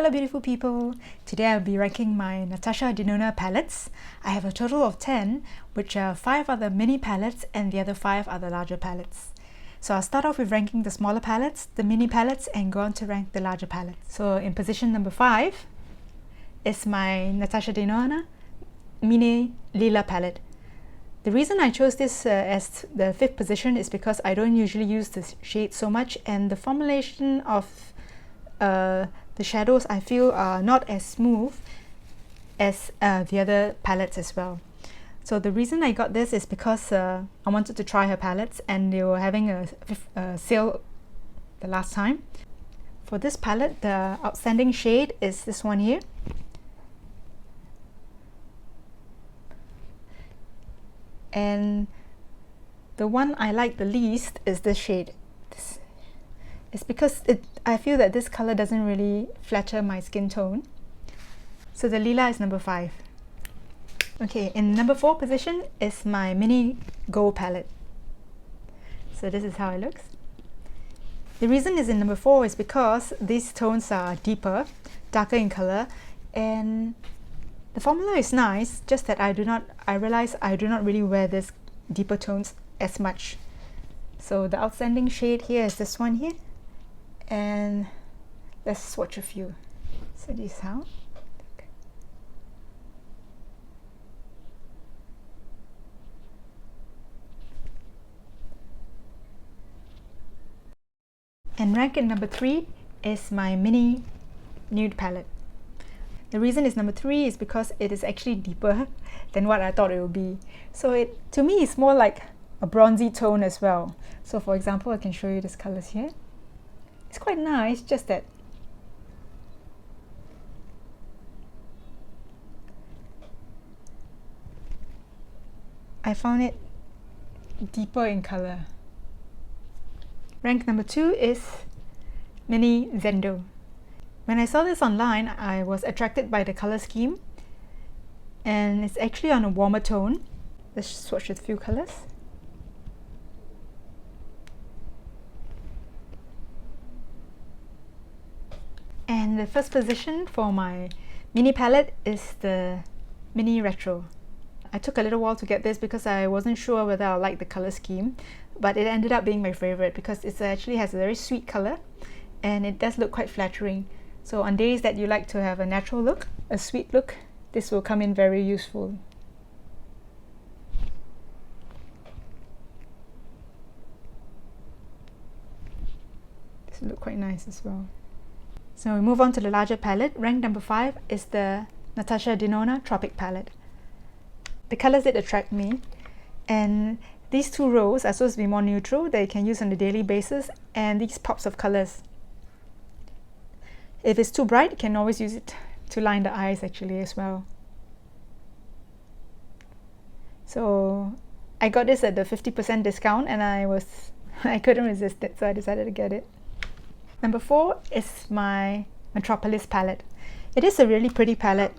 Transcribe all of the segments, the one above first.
Hello beautiful people! Today I'll be ranking my Natasha Denona palettes. I have a total of 10, which are 5 are the mini palettes and the other 5 are the larger palettes. So I'll start off with ranking the smaller palettes, the mini palettes, and go on to rank the larger palettes. So in position number 5 is my Natasha Denona Mini Lila palette. The reason I chose this as the 5th position is because I don't usually use this shade so much, and the formulation of the shadows I feel are not as smooth as the other palettes as well. So the reason I got this is because I wanted to try her palettes and they were having a sale the last time. For this palette, the outstanding shade is this one here. And the one I like the least is this shade. It's because I feel that this color doesn't really flatter my skin tone. So the Lila is number 5. Okay, in number 4 position is my mini gold palette. So this is how it looks. The reason is in number 4 is because these tones are deeper, darker in color, and the formula is nice, just that I realize I do not really wear this deeper tones as much. So the outstanding shade here is this one here. And let's swatch a few. So this is how. And rank in number 3 is my mini nude palette. The reason is number 3 is because it is actually deeper than what I thought it would be. So to me it's more like a bronzy tone as well. So for example, I can show you these colors here. It's quite nice, just that I found it deeper in color. Rank number 2 is Mini Zendo. When I saw this online, I was attracted by the color scheme, and it's actually on a warmer tone. Let's swatch with a few colors. And the first position for my mini palette is the Mini Retro. I took a little while to get this because I wasn't sure whether I liked the color scheme, but it ended up being my favorite because it actually has a very sweet color and it does look quite flattering. So on days that you like to have a natural look, a sweet look, this will come in very useful. This will look quite nice as well. So we move on to the larger palette. Rank number 5 is the Natasha Denona Tropic palette. The colors did attract me, and these 2 rows are supposed to be more neutral that you can use on a daily basis, and these pops of colors. If it's too bright, you can always use it to line the eyes actually as well. So I got this at the 50% discount and I couldn't resist it, so I decided to get it. Number 4 is my Metropolis palette. It is a really pretty palette,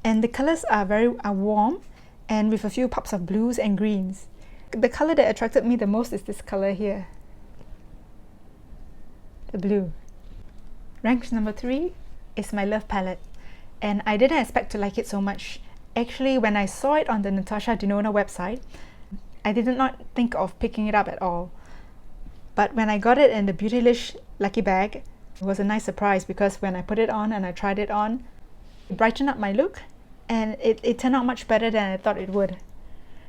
and the colors are warm and with a few pops of blues and greens. The color that attracted me the most is this color here, the blue. Rank number 3 is my Love palette, and I didn't expect to like it so much. Actually, when I saw it on the Natasha Denona website, I did not think of picking it up at all. But when I got it in the Beautylish lucky bag, it was a nice surprise because when I put it on and I tried it on, it brightened up my look and it turned out much better than I thought it would.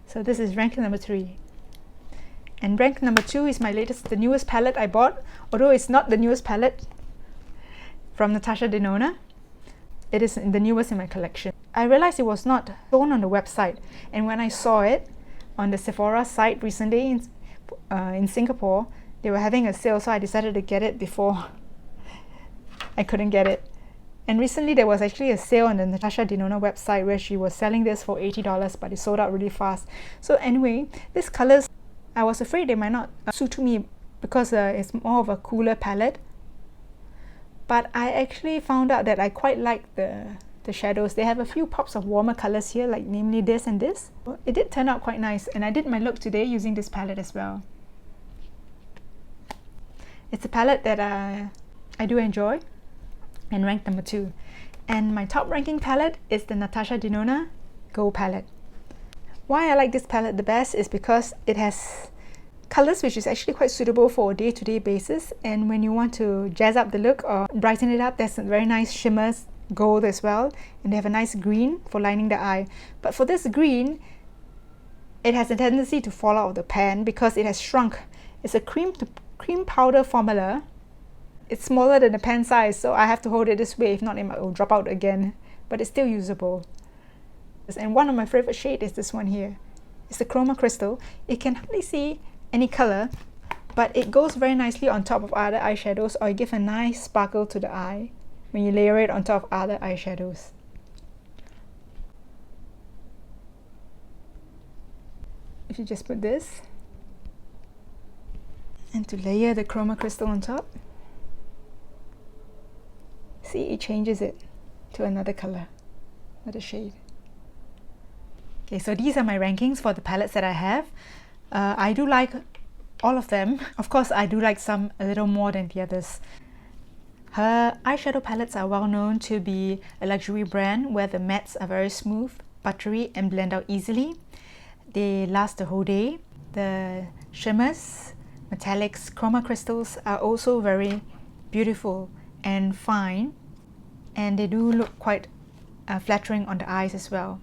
So this is rank number 3. And rank number 2 is the newest palette I bought, although it's not the newest palette from Natasha Denona. It is the newest in my collection. I realized it was not shown on the website, and when I saw it on the Sephora site recently in Singapore, they were having a sale, so I decided to get it before I couldn't get it. And recently there was actually a sale on the Natasha Denona website where she was selling this for $80, but it sold out really fast. So anyway, these colors, I was afraid they might not suit me because it's more of a cooler palette. But I actually found out that I quite like the shadows. They have a few pops of warmer colors here, like namely this and this. It did turn out quite nice, and I did my look today using this palette as well. It's a palette that I do enjoy. and ranked number 2. And my top ranking palette is the Natasha Denona Gold palette. Why I like this palette the best is because it has colors which is actually quite suitable for a day-to-day basis, and when you want to jazz up the look or brighten it up, there's a very nice shimmers gold as well, and they have a nice green for lining the eye. But for this green, it has a tendency to fall out of the pan because it has shrunk. It's a cream powder formula. It's smaller than the pan size, so I have to hold it this way, if not it will drop out again, but it's still usable. And one of my favorite shades is this one here. It's the Chroma Crystal. You can hardly see any color, but it goes very nicely on top of other eyeshadows, or you give a nice sparkle to the eye when you layer it on top of other eyeshadows. If you just put this, and to layer the Chroma Crystal on top, see, it changes it to another color, another shade. Okay, so these are my rankings for the palettes that I have. I do like all of them. Of course, I do like some a little more than the others. Her eyeshadow palettes are well known to be a luxury brand where the mattes are very smooth, buttery, and blend out easily. They last the whole day. The shimmers, metallics, chroma crystals are also very beautiful and fine, and they do look quite flattering on the eyes as well.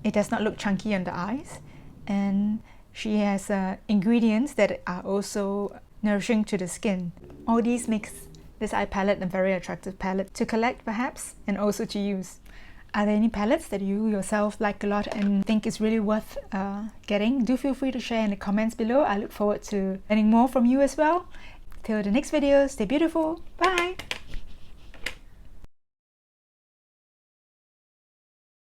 It does not look chunky on the eyes, and she has ingredients that are also nourishing to the skin. All these makes this eye palette a very attractive palette to collect perhaps, and also to use. Are there any palettes that you yourself like a lot and think is really worth getting? Do feel free to share in the comments below. I look forward to learning more from you as well. Till the next video, stay beautiful. Bye!